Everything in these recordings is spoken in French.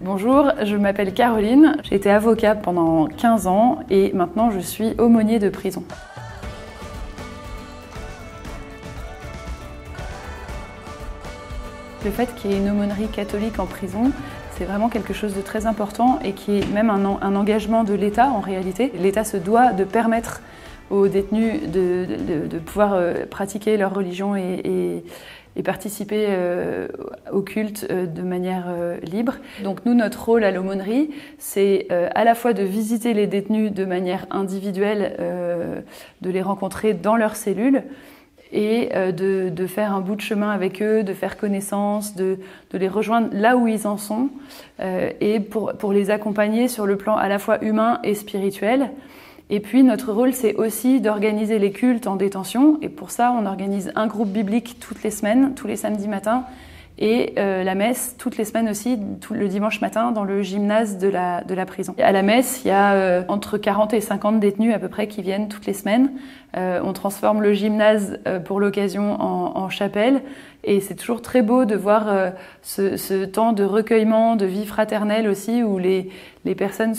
Bonjour, je m'appelle Caroline, j'ai été avocat pendant 15 ans et maintenant je suis aumônier de prison. Le fait qu'il y ait une aumônerie catholique en prison, c'est vraiment quelque chose de très important et qui est même un engagement de l'État en réalité. L'État se doit de permettre aux détenus de pouvoir pratiquer leur religion et participer au culte de manière libre. Donc nous, notre rôle à l'aumônerie, c'est à la fois de visiter les détenus de manière individuelle, de les rencontrer dans leurs cellules, et de faire un bout de chemin avec eux, de faire connaissance, de les rejoindre là où ils en sont, et pour les accompagner sur le plan à la fois humain et spirituel. Et puis notre rôle, c'est aussi d'organiser les cultes en détention, et pour ça, on organise un groupe biblique toutes les semaines, tous les samedis matins, et la messe toutes les semaines aussi, le dimanche matin, dans le gymnase de la prison. À la messe, il y a entre 40 et 50 détenus à peu près qui viennent toutes les semaines. On transforme le gymnase pour l'occasion en chapelle, et c'est toujours très beau de voir ce temps de recueillement, de vie fraternelle aussi, où les personnes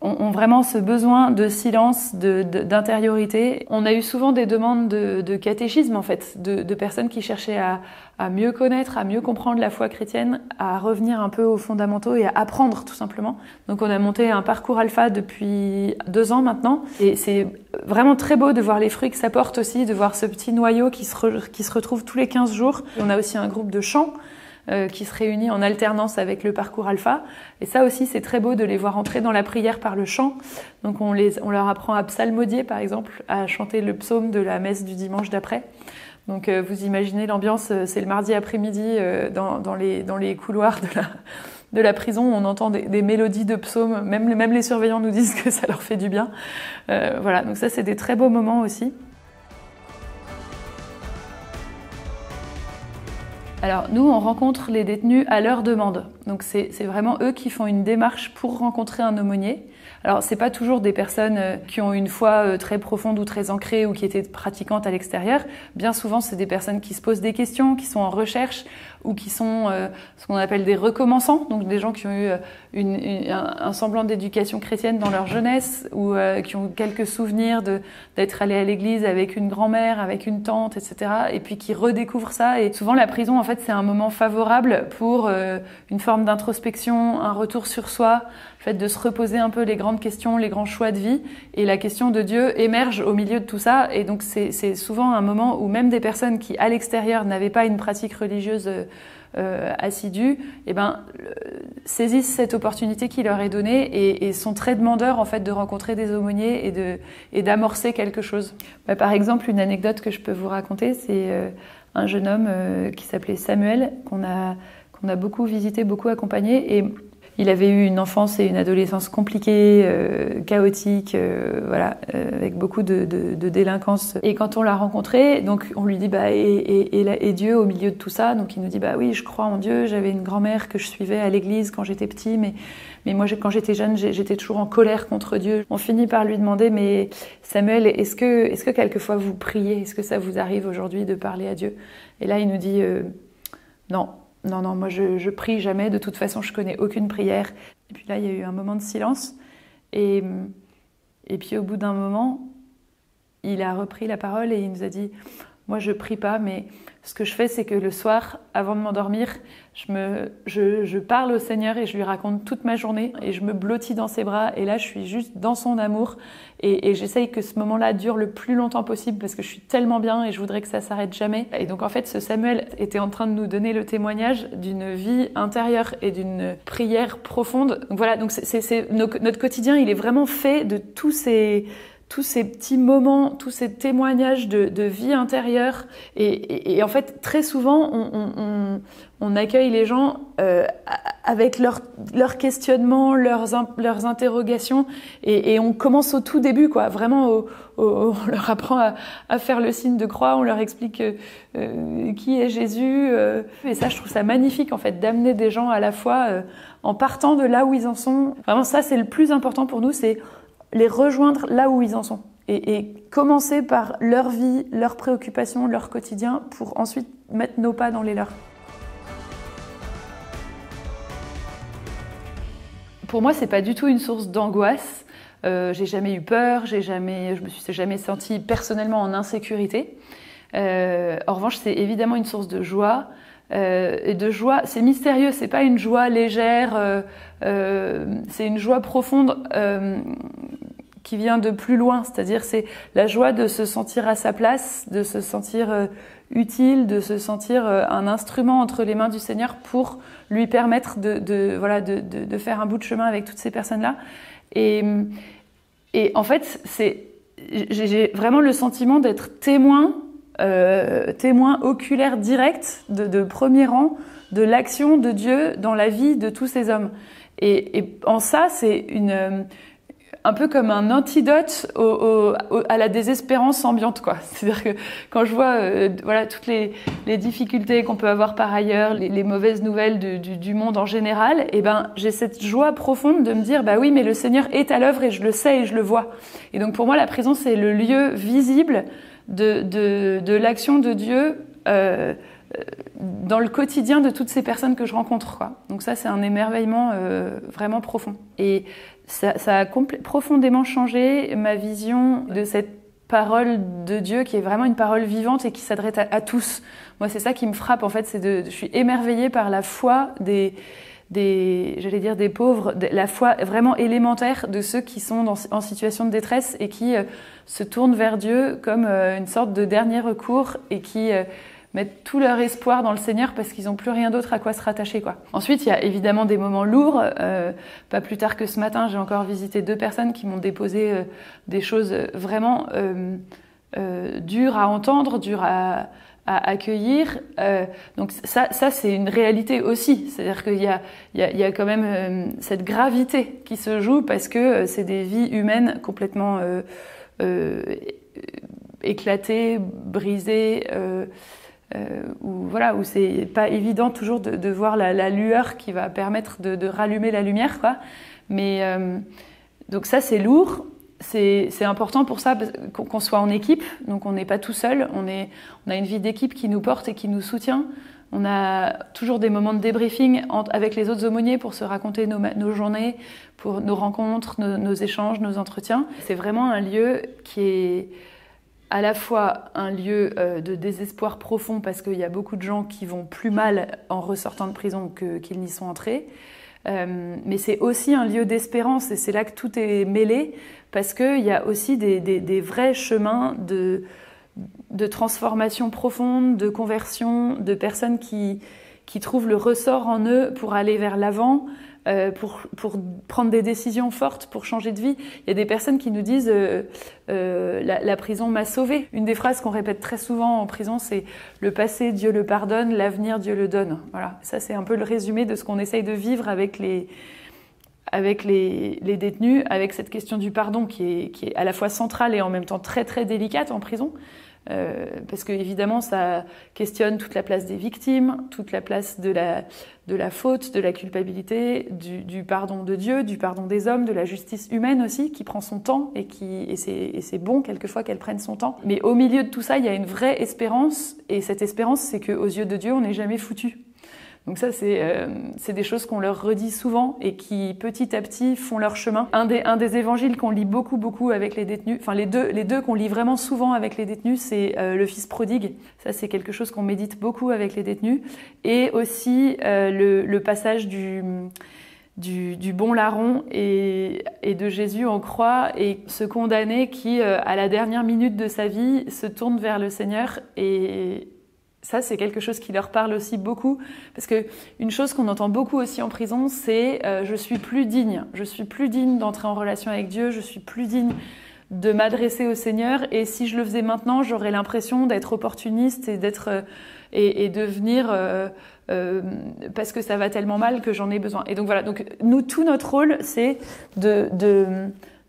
ont vraiment ce besoin de silence, d'intériorité. On a eu souvent des demandes de catéchisme en fait, de personnes qui cherchaient à mieux connaître, à mieux comprendre la foi chrétienne, à revenir un peu aux fondamentaux et à apprendre tout simplement. Donc on a monté un parcours alpha depuis 2 ans maintenant, et c'est vraiment très beau de voir les fruits que ça porte aussi, de voir ce petit noyau qui se retrouve tous les 15 jours. On a aussi un groupe de chant qui se réunit en alternance avec le parcours alpha. Et ça aussi, c'est très beau de les voir entrer dans la prière par le chant. Donc on leur apprend à psalmodier, par exemple, à chanter le psaume de la messe du dimanche d'après. Donc vous imaginez l'ambiance, c'est le mardi après-midi dans les couloirs de la prison, on entend des mélodies de psaumes, même les surveillants nous disent que ça leur fait du bien. Voilà, donc ça c'est des très beaux moments aussi. Alors nous, on rencontre les détenus à leur demande. Donc c'est vraiment eux qui font une démarche pour rencontrer un aumônier. Alors c'est pas toujours des personnes qui ont une foi très profonde ou très ancrée ou qui étaient pratiquantes à l'extérieur. Bien souvent, c'est des personnes qui se posent des questions, qui sont en recherche ou qui sont ce qu'on appelle des recommençants, donc des gens qui ont eu un semblant d'éducation chrétienne dans leur jeunesse ou qui ont quelques souvenirs d'être allés à l'église avec une grand-mère, avec une tante, etc. et puis qui redécouvrent ça. Et souvent, la prison, en fait, c'est un moment favorable pour une forme d'introspection, un retour sur soi, le fait de se reposer un peu les grandes questions, les grands choix de vie, et la question de Dieu émerge au milieu de tout ça. Et donc c'est souvent un moment où même des personnes qui à l'extérieur n'avaient pas une pratique religieuse assidue, saisissent cette opportunité qui leur est donnée et sont très demandeurs en fait de rencontrer des aumôniers et d'amorcer quelque chose. Par exemple, une anecdote que je peux vous raconter, c'est un jeune homme qui s'appelait Samuel, qu'on a beaucoup visité, beaucoup accompagné, et il avait eu une enfance et une adolescence compliquées, chaotiques, avec beaucoup de délinquance. Et quand on l'a rencontré, donc on lui dit et Dieu au milieu de tout ça. Donc il nous dit oui, je crois en Dieu. J'avais une grand-mère que je suivais à l'église quand j'étais petit, mais moi quand j'étais jeune, j'étais toujours en colère contre Dieu. On finit par lui demander mais Samuel, est-ce que quelquefois vous priez? Est-ce que ça vous arrive aujourd'hui de parler à Dieu? Et là il nous dit non. Non, moi je prie jamais, de toute façon je connais aucune prière. Et puis là il y a eu un moment de silence et puis au bout d'un moment il a repris la parole et il nous a dit moi je prie pas, mais ce que je fais c'est que le soir avant de m'endormir je parle au Seigneur et je lui raconte toute ma journée et je me blottis dans ses bras et là je suis juste dans son amour et j'essaye que ce moment-là dure le plus longtemps possible parce que je suis tellement bien et je voudrais que ça s'arrête jamais. Et donc en fait ce Samuel était en train de nous donner le témoignage d'une vie intérieure et d'une prière profonde. Donc voilà, donc notre quotidien il est vraiment fait de tous ces petits moments, tous ces témoignages de vie intérieure. Et en fait, très souvent, on accueille les gens avec leurs questionnements, leurs interrogations. Et on commence au tout début, quoi. Vraiment, on leur apprend à faire le signe de croix, on leur explique qui est Jésus. Et ça, je trouve ça magnifique, en fait, d'amener des gens à la fois en partant de là où ils en sont. Vraiment, ça, c'est le plus important pour nous, c'est les rejoindre là où ils en sont et commencer par leur vie, leurs préoccupations, leur quotidien pour ensuite mettre nos pas dans les leurs. Pour moi, c'est pas du tout une source d'angoisse. J'ai jamais eu peur, je me suis jamais sentie personnellement en insécurité. En revanche, c'est évidemment une source de joie. Et de joie, c'est mystérieux, c'est pas une joie légère, c'est une joie profonde qui vient de plus loin, c'est-à-dire c'est la joie de se sentir à sa place, de se sentir utile, de se sentir un instrument entre les mains du Seigneur pour lui permettre de faire un bout de chemin avec toutes ces personnes-là. Et en fait, j'ai vraiment le sentiment d'être témoin oculaire direct de premier rang de l'action de Dieu dans la vie de tous ces hommes. Et en ça, c'est un peu comme un antidote à la désespérance ambiante, quoi. C'est-à-dire que quand je vois toutes les difficultés qu'on peut avoir par ailleurs, les mauvaises nouvelles du monde en général, et j'ai cette joie profonde de me dire bah oui, mais le Seigneur est à l'œuvre et je le sais et je le vois. Et donc pour moi, la prison, c'est le lieu visible de l'action de Dieu dans le quotidien de toutes ces personnes que je rencontre, quoi. Donc ça, c'est un émerveillement vraiment profond. Et ça a profondément changé ma vision de cette parole de Dieu qui est vraiment une parole vivante et qui s'adresse à tous. Moi, c'est ça qui me frappe, en fait, je suis émerveillée par la foi des pauvres, la foi vraiment élémentaire de ceux qui sont en situation de détresse et qui se tournent vers Dieu comme une sorte de dernier recours et qui mettent tout leur espoir dans le Seigneur parce qu'ils n'ont plus rien d'autre à quoi se rattacher, quoi. Ensuite, il y a évidemment des moments lourds. Pas plus tard que ce matin, j'ai encore visité 2 personnes qui m'ont déposé des choses vraiment dures à entendre, dures à accueillir. Donc ça c'est une réalité aussi. C'est-à-dire qu'il y a quand même cette gravité qui se joue parce que c'est des vies humaines complètement éclatées, brisées, où c'est pas évident toujours de voir la lueur qui va permettre de rallumer la lumière, quoi. Mais donc ça, c'est lourd. C'est important pour ça qu'on soit en équipe, donc on n'est pas tout seul, on a une vie d'équipe qui nous porte et qui nous soutient. On a toujours des moments de débriefing avec les autres aumôniers pour se raconter nos journées, pour nos rencontres, nos échanges, nos entretiens. C'est vraiment un lieu qui est à la fois un lieu de désespoir profond parce qu'il y a beaucoup de gens qui vont plus mal en ressortant de prison qu'ils n'y sont entrés. Mais c'est aussi un lieu d'espérance et c'est là que tout est mêlé parce qu'il y a aussi des vrais chemins de transformation profonde, de conversion, de personnes qui trouvent le ressort en eux pour aller vers l'avant, pour prendre des décisions fortes, pour changer de vie. Il y a des personnes qui nous disent la prison m'a sauvée. Une des phrases qu'on répète très souvent en prison, c'est « le passé, Dieu le pardonne, l'avenir, Dieu le donne ». Voilà, ça c'est un peu le résumé de ce qu'on essaye de vivre avec les détenus, avec cette question du pardon qui est à la fois centrale et en même temps très très délicate en prison. Parce que évidemment ça questionne toute la place des victimes, toute la place de la faute, de la culpabilité, du pardon de Dieu, du pardon des hommes, de la justice humaine aussi qui prend son temps et c'est bon quelquefois qu'elle prenne son temps. Mais au milieu de tout ça, il y a une vraie espérance et cette espérance, c'est qu'aux yeux de Dieu, on n'est jamais foutu. Donc ça, c'est des choses qu'on leur redit souvent et qui, petit à petit, font leur chemin. Un des évangiles qu'on lit beaucoup avec les détenus, enfin les deux qu'on lit vraiment souvent avec les détenus, c'est le Fils prodigue. Ça, c'est quelque chose qu'on médite beaucoup avec les détenus. Et aussi le passage du bon larron et de Jésus en croix et ce condamné qui, à la dernière minute de sa vie, se tourne vers le Seigneur et ça, c'est quelque chose qui leur parle aussi beaucoup, parce que une chose qu'on entend beaucoup aussi en prison, c'est je suis plus digne d'entrer en relation avec Dieu, je suis plus digne de m'adresser au Seigneur, et si je le faisais maintenant, j'aurais l'impression d'être opportuniste et et de venir parce que ça va tellement mal que j'en ai besoin. Et donc voilà, donc nous, tout notre rôle, c'est de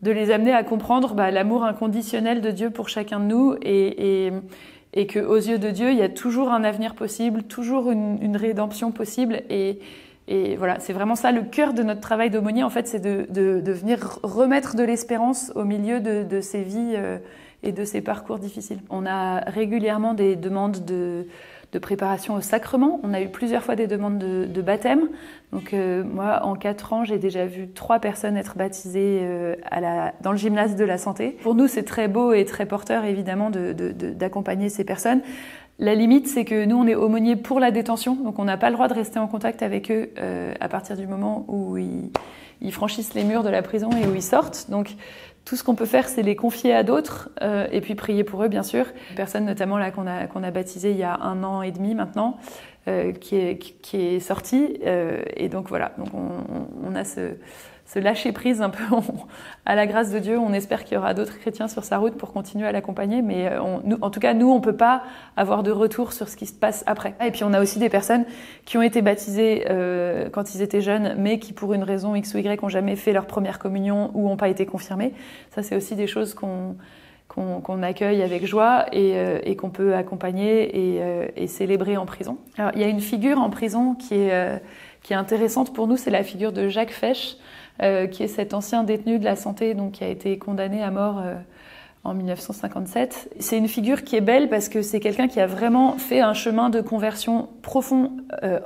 les amener à comprendre l'amour inconditionnel de Dieu pour chacun de nous et qu'aux yeux de Dieu, il y a toujours un avenir possible, toujours une rédemption possible. Et voilà, c'est vraiment ça le cœur de notre travail d'aumônier, en fait, c'est de venir remettre de l'espérance au milieu de ces vies et de ces parcours difficiles. On a régulièrement des demandes de de préparation au sacrement. On a eu plusieurs fois des demandes de baptême. Donc moi, en 4 ans, j'ai déjà vu 3 personnes être baptisées dans le gymnase de la santé. Pour nous, c'est très beau et très porteur, évidemment, d'accompagner ces personnes. La limite, c'est que nous, on est aumôniers pour la détention, donc on n'a pas le droit de rester en contact avec eux à partir du moment où ils franchissent les murs de la prison et où ils sortent. Donc tout ce qu'on peut faire, c'est les confier à d'autres et puis prier pour eux, bien sûr. Une personne notamment là qu'on a baptisée il y a 1 an et demi maintenant, qui est sortie. Et donc voilà, donc on a ce lâcher prise un peu à la grâce de Dieu. On espère qu'il y aura d'autres chrétiens sur sa route pour continuer à l'accompagner, mais en tout cas, nous, on ne peut pas avoir de retour sur ce qui se passe après. Et puis, on a aussi des personnes qui ont été baptisées quand ils étaient jeunes, mais qui, pour une raison X ou Y, n'ont jamais fait leur première communion ou n'ont pas été confirmées. Ça, c'est aussi des choses qu'on accueille avec joie et qu'on peut accompagner et célébrer en prison. Alors, il y a une figure en prison qui est intéressante pour nous, c'est la figure de Jacques Fesch, qui est cet ancien détenu de la santé, donc qui a été condamné à mort en 1957. C'est une figure qui est belle parce que c'est quelqu'un qui a vraiment fait un chemin de conversion profond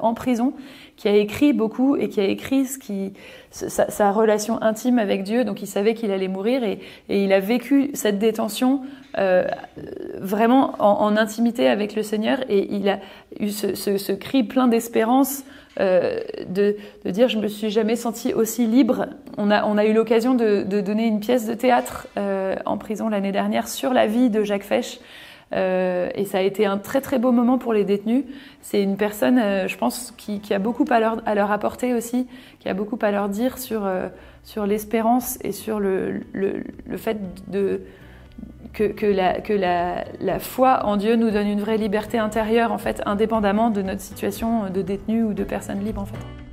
en prison, qui a écrit beaucoup et qui a écrit sa relation intime avec Dieu. Donc il savait qu'il allait mourir et il a vécu cette détention vraiment en intimité avec le Seigneur, et il a eu ce cri plein d'espérance de dire je me suis jamais sentie aussi libre. On a eu l'occasion de donner une pièce de théâtre en prison l'année dernière sur la vie de Jacques Fesch. Et ça a été un très très beau moment pour les détenus. C'est une personne, je pense, qui a beaucoup à leur apporter aussi, qui a beaucoup à leur dire sur l'espérance et sur le fait que la foi en Dieu nous donne une vraie liberté intérieure, en fait, indépendamment de notre situation de détenu ou de personne libre, en fait.